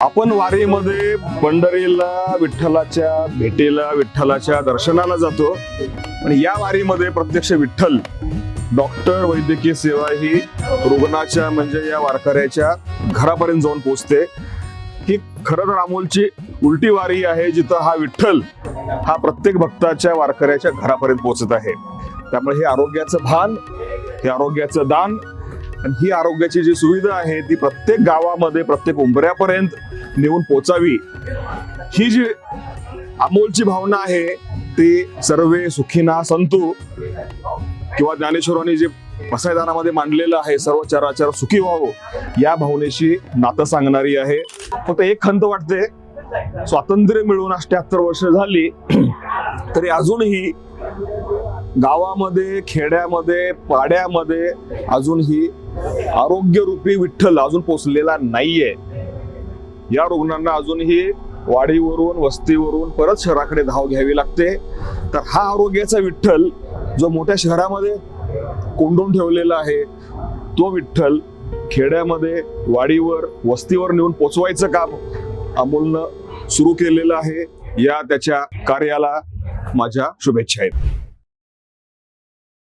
आपण वारीमध्ये पंढरीला विठ्ठलाच्या भेटीला विठ्ठलाच्या दर्शनाला जातो, पण या वारीमध्ये प्रत्यक्ष विठ्ठल डॉक्टर वैद्यकीय सेवा ही रुग्णाच्या म्हणजे या वारकऱ्याच्या घरापर्यंत जाऊन पोहोचते। ही खरं तर अमोलची उलटी वारी आहे, जिथं हा विठ्ठल हा प्रत्येक भक्ताच्या वारकऱ्याच्या घरापर्यंत पोहोचत आहे। त्यामुळे हे आरोग्याचं भान, हे आरोग्याचं दान आणि ही आरोग्याची जी सुविधा आहे ती प्रत्येक गावामध्ये प्रत्येक उंबऱ्यापर्यंत नेऊन पोचावी, ही जी अमोलची भावना आहे ती सर्वे सुखीना संतु किंवा ज्ञानेश्वरांनी जे पसायदानामध्ये मांडलेलं आहे सर्व चराचर सुखी व्हावं, या भावनेशी नातं सांगणारी आहे। फक्त एक खंत वाटते, स्वातंत्र्य मिळून 78 वर्ष झाली तरी अजूनही गावामध्ये खेड्यामध्ये पाड्यामध्ये अजूनही आरोग्यरूपी विठ्ठल अजून पोचलेला नाहीये। या रुग्णांना अजूनही वाडीवरून वस्तीवरून परत शहराकडे धाव घ्यावी लागते। तर हा आरोग्याचा विठ्ठल जो मोठ्या शहरामध्ये कोंडून ठेवलेला आहे, तो विठ्ठल खेड्यामध्ये वाडीवर वस्तीवर नेऊन पोचवायचं काम अमोलनं सुरू केलेलं आहे। या त्याच्या कार्याला माझ्या शुभेच्छा आहेत।